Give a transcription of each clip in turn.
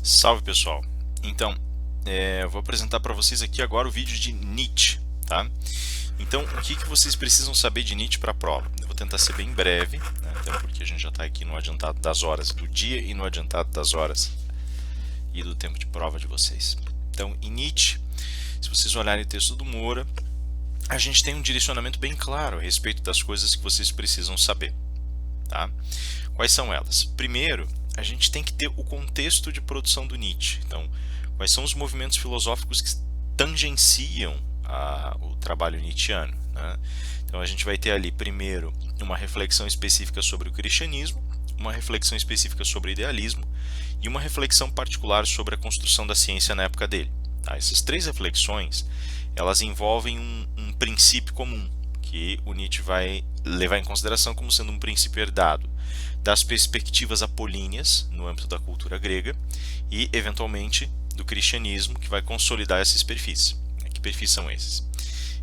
Salve pessoal! Então, eu vou apresentar para vocês aqui agora o vídeo de Nietzsche, tá? Então, o que vocês precisam saber de Nietzsche para a prova? Eu vou tentar ser bem breve, né? Até porque a gente já está aqui no adiantado das horas do dia e no adiantado das horas e do tempo de prova de vocês. Então, em Nietzsche, se vocês olharem o texto do Moura, a gente tem um direcionamento bem claro a respeito das coisas que vocês precisam saber, tá? Quais são elas? Primeiro, a gente tem que ter o contexto de produção do Nietzsche. Então, quais são os movimentos filosóficos que tangenciam o trabalho nietzschiano, né? Então, a gente vai ter ali, primeiro, uma reflexão específica sobre o cristianismo, uma reflexão específica sobre o idealismo e uma reflexão particular sobre a construção da ciência na época dele. Tá? Essas três reflexões, elas envolvem um princípio comum, que o Nietzsche vai levar em consideração como sendo um princípio herdado das perspectivas apolíneas no âmbito da cultura grega e, eventualmente, do cristianismo, que vai consolidar esses perfis. Que perfis são esses?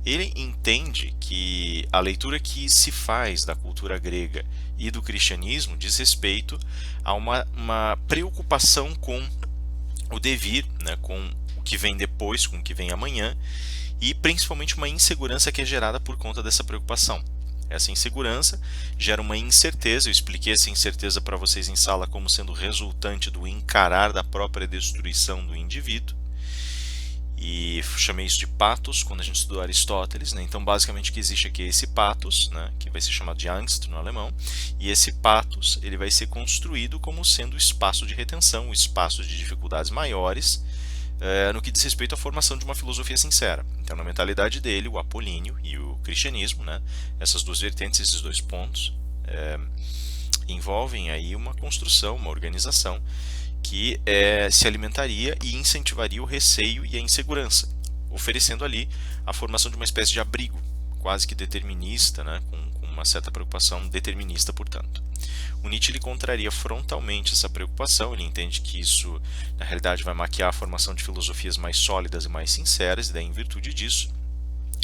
Ele entende que a leitura que se faz da cultura grega e do cristianismo diz respeito a uma preocupação com o devir, né, com o que vem depois, com o que vem amanhã, e principalmente uma insegurança que é gerada por conta dessa preocupação. Essa insegurança gera uma incerteza. Eu expliquei essa incerteza para vocês em sala como sendo resultante do encarar da própria destruição do indivíduo. E chamei isso de pathos quando a gente estudou Aristóteles, né? Então, basicamente, o que existe aqui é esse pathos, né? Que vai ser chamado de Angst no alemão. E esse pathos ele vai ser construído como sendo o espaço de retenção, o espaço de dificuldades maiores, no que diz respeito à formação de uma filosofia sincera. Então, na mentalidade dele, o apolíneo e o cristianismo, né, essas duas vertentes, esses dois pontos, envolvem aí uma construção, uma organização que se alimentaria e incentivaria o receio e a insegurança, oferecendo ali a formação de uma espécie de abrigo, quase que determinista, né, com uma certa preocupação determinista, portanto. O Nietzsche ele contraria frontalmente essa preocupação. Ele entende que isso, na realidade, vai maquiar a formação de filosofias mais sólidas e mais sinceras, e daí, em virtude disso,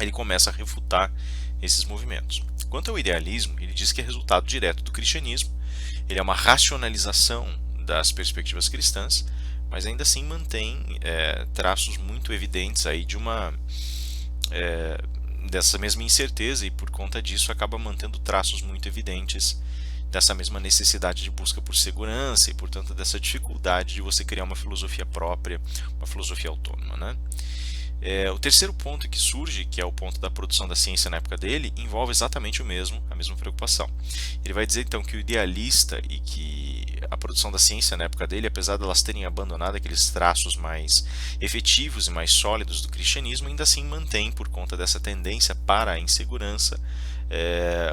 ele começa a refutar esses movimentos. Quanto ao idealismo, ele diz que é resultado direto do cristianismo, ele é uma racionalização das perspectivas cristãs, mas ainda assim mantém traços muito evidentes aí de dessa mesma incerteza, e por conta disso acaba mantendo traços muito evidentes dessa mesma necessidade de busca por segurança e, portanto, dessa dificuldade de você criar uma filosofia própria, uma filosofia autônoma, né? O terceiro ponto que surge, que é o ponto da produção da ciência na época dele, envolve exatamente a mesma preocupação. Ele vai dizer então que o idealista e que a produção da ciência na época dele, apesar de elas terem abandonado aqueles traços mais efetivos e mais sólidos do cristianismo, ainda assim mantém, por conta dessa tendência para a insegurança,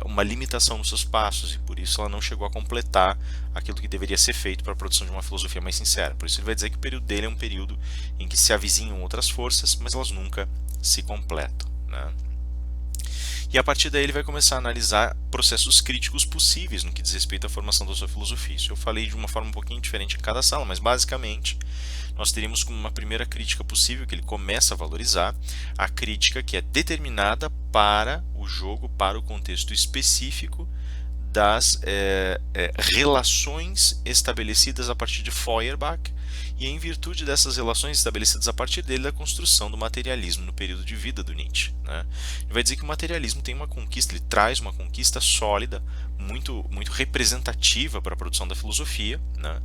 uma limitação nos seus passos, e por isso ela não chegou a completar aquilo que deveria ser feito para a produção de uma filosofia mais sincera. Por isso ele vai dizer que o período dele é um período em que se avizinham outras forças, mas elas nunca se completam, né? E a partir daí ele vai começar a analisar processos críticos possíveis no que diz respeito à formação da sua filosofia. Isso eu falei de uma forma um pouquinho diferente em cada sala, mas basicamente nós teríamos como uma primeira crítica possível, que ele começa a valorizar, a crítica que é determinada para o jogo, para o contexto específico das relações estabelecidas a partir de Feuerbach, e em virtude dessas relações estabelecidas a partir dele, da construção do materialismo no período de vida do Nietzsche, né? Ele vai dizer que o materialismo tem uma conquista, ele traz uma conquista sólida, muito, muito representativa para a produção da filosofia, né,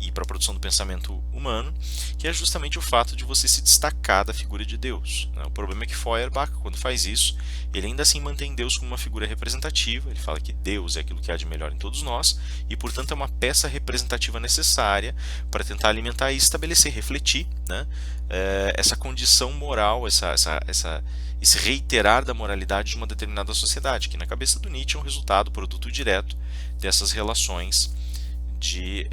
e para a produção do pensamento humano, que é justamente o fato de você se destacar da figura de Deus, né? O problema é que Feuerbach, quando faz isso, ele ainda assim mantém Deus como uma figura representativa. Ele fala que Deus é aquilo que há de melhor em todos nós, e portanto é uma peça representativa necessária para tentar alimentar e estabelecer, refletir, né, essa condição moral, esse reiterar da moralidade de uma determinada sociedade, que na cabeça do Nietzsche é um resultado, produto direto dessas relações de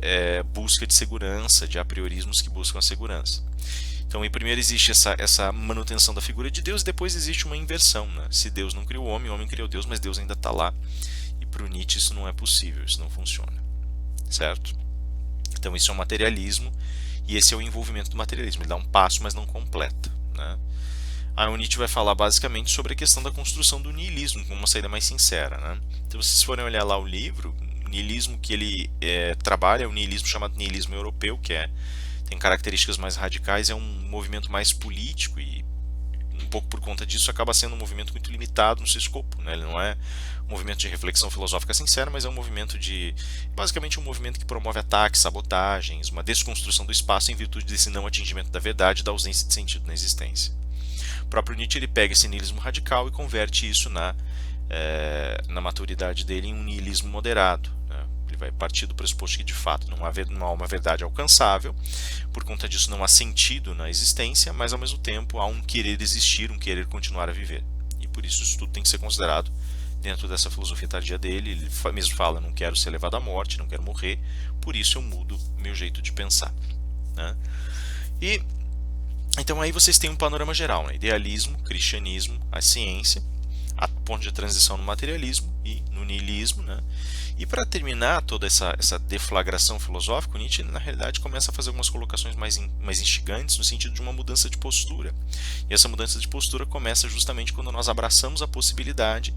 busca de segurança, de apriorismos que buscam a segurança. Então, primeiro existe essa manutenção da figura de Deus, e depois existe uma inversão, né? Se Deus não criou o homem criou Deus, mas Deus ainda está lá, e para o Nietzsche isso não é possível, isso não funciona, certo? Então isso é o materialismo, e esse é o envolvimento do materialismo. Ele dá um passo, mas não completa, né? Aí o Nietzsche vai falar basicamente sobre a questão da construção do niilismo, como uma saída mais sincera, né? Então, se vocês forem olhar lá o livro, o niilismo que ele trabalha é o niilismo chamado niilismo europeu, que é tem características mais radicais, é um movimento mais político e um pouco por conta disso acaba sendo um movimento muito limitado no seu escopo, né? Ele não é um movimento de reflexão filosófica sincera, mas é um movimento basicamente um movimento que promove ataques, sabotagens, uma desconstrução do espaço em virtude desse não atingimento da verdade e da ausência de sentido na existência. O próprio Nietzsche ele pega esse niilismo radical e converte isso na maturidade dele em um niilismo moderado, né? Ele vai partir do pressuposto que de fato não há uma verdade alcançável, por conta disso não há sentido na existência, mas ao mesmo tempo há um querer existir, um querer continuar a viver. E por isso tudo tem que ser considerado dentro dessa filosofia tardia dele. Ele mesmo fala, não quero ser levado à morte, não quero morrer, por isso eu mudo meu jeito de pensar, né? E então aí vocês têm um panorama geral, né? Idealismo, cristianismo, a ciência, a ponto de transição no materialismo e no niilismo, né? E para terminar toda essa deflagração filosófica, Nietzsche na realidade começa a fazer algumas colocações mais instigantes no sentido de uma mudança de postura. E essa mudança de postura começa justamente quando nós abraçamos a possibilidade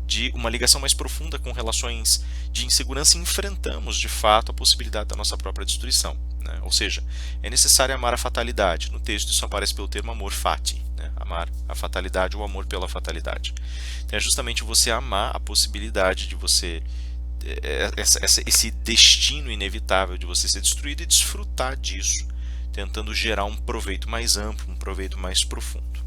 de uma ligação mais profunda com relações de insegurança e enfrentamos de fato a possibilidade da nossa própria destruição, né? Ou seja, é necessário amar a fatalidade. No texto isso aparece pelo termo amor fati, né? Amar a fatalidade ou amor pela fatalidade. Então é justamente você amar a possibilidade de você esse destino inevitável de você ser destruído e desfrutar disso, tentando gerar um proveito mais amplo, um proveito mais profundo.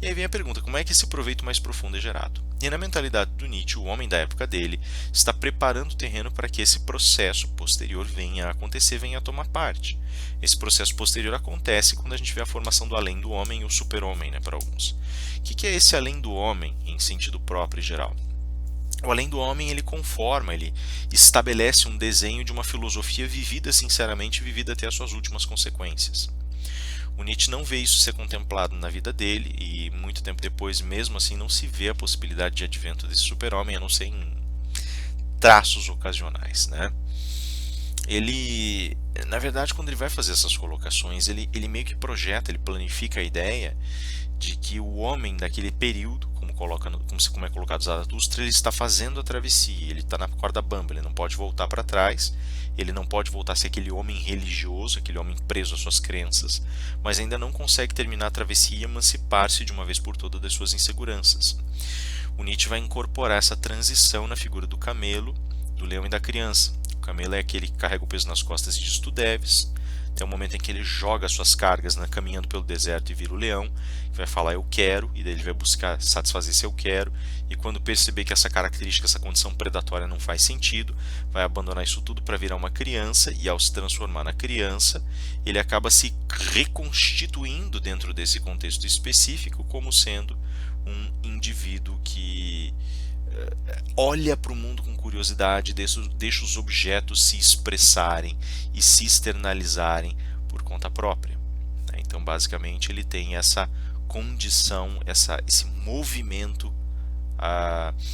E aí vem a pergunta, como é que esse proveito mais profundo é gerado? E na mentalidade do Nietzsche, o homem da época dele está preparando o terreno para que esse processo posterior venha a acontecer, venha a tomar parte. Esse processo posterior acontece quando a gente vê a formação do além do homem e o super-homem, né, para alguns. O que é esse além do homem em sentido próprio e geral? O além do homem ele conforma, ele estabelece um desenho de uma filosofia vivida sinceramente, vivida até as suas últimas consequências. O Nietzsche não vê isso ser contemplado na vida dele e muito tempo depois, mesmo assim, não se vê a possibilidade de advento desse super-homem, a não ser em traços ocasionais, né? Ele, na verdade, quando ele vai fazer essas colocações, ele meio que projeta, ele planifica a ideia de que o homem daquele período, como é colocado Zaratustra, ele está fazendo a travessia, ele está na corda bamba, ele não pode voltar para trás, ele não pode voltar a ser aquele homem religioso, aquele homem preso às suas crenças, mas ainda não consegue terminar a travessia e emancipar-se de uma vez por todas das suas inseguranças. O Nietzsche vai incorporar essa transição na figura do camelo, do leão e da criança. O camelo é aquele que carrega o peso nas costas e diz tu deves. Tem um momento em que ele joga suas cargas, né, caminhando pelo deserto e vira o leão, que vai falar eu quero, e daí ele vai buscar satisfazer esse eu quero, e quando perceber que essa característica, essa condição predatória não faz sentido, vai abandonar isso tudo para virar uma criança, e ao se transformar na criança, ele acaba se reconstituindo dentro desse contexto específico como sendo um indivíduo que olha para o mundo com curiosidade, deixa os objetos se expressarem e se externalizarem por conta própria. Então, basicamente, ele tem essa condição, esse movimento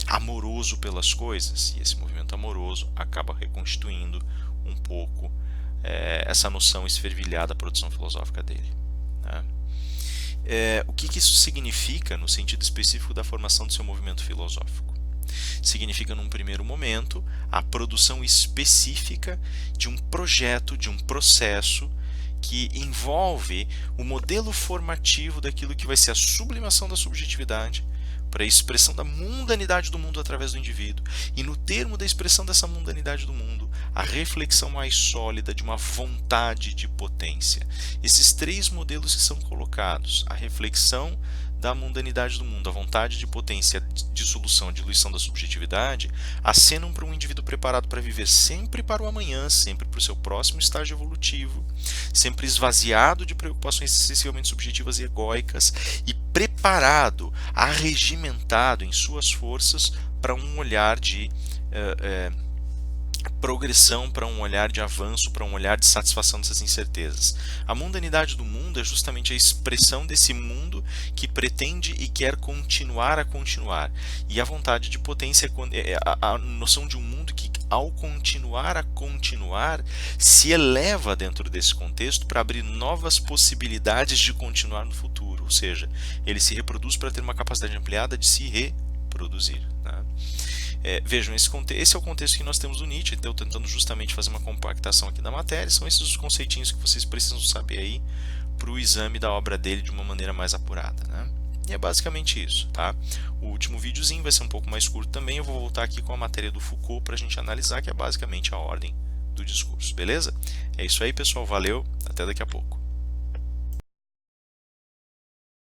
amoroso pelas coisas, e esse movimento amoroso acaba reconstituindo um pouco essa noção esfervilhada da produção filosófica dele, né? O que isso significa no sentido específico da formação do seu movimento filosófico? Significa, num primeiro momento, a produção específica de um projeto, de um processo que envolve o modelo formativo daquilo que vai ser a sublimação da subjetividade para a expressão da mundanidade do mundo através do indivíduo, e no termo da expressão dessa mundanidade do mundo, a reflexão mais sólida de uma vontade de potência. Esses três modelos que são colocados, a reflexão da mundanidade do mundo, a vontade de potência, dissolução, diluição da subjetividade, acenam para um indivíduo preparado para viver sempre para o amanhã, sempre para o seu próximo estágio evolutivo, sempre esvaziado de preocupações excessivamente subjetivas e egóicas e preparado, arregimentado em suas forças para um olhar de progressão, para um olhar de avanço, para um olhar de satisfação dessas incertezas. A mundanidade do mundo é justamente a expressão desse mundo que pretende e quer continuar a continuar. E a vontade de potência é a noção de um mundo que, ao continuar a continuar, se eleva dentro desse contexto para abrir novas possibilidades de continuar no futuro. Ou seja, ele se reproduz para ter uma capacidade ampliada de se reproduzir, né? Vejam, esse é o contexto que nós temos do Nietzsche, então tentando justamente fazer uma compactação aqui da matéria, são esses os conceitinhos que vocês precisam saber aí para o exame da obra dele de uma maneira mais apurada, né? E é basicamente isso, tá? O último videozinho vai ser um pouco mais curto também, eu vou voltar aqui com a matéria do Foucault para a gente analisar, que é basicamente a ordem do discurso, beleza? É isso aí, pessoal, valeu, até daqui a pouco.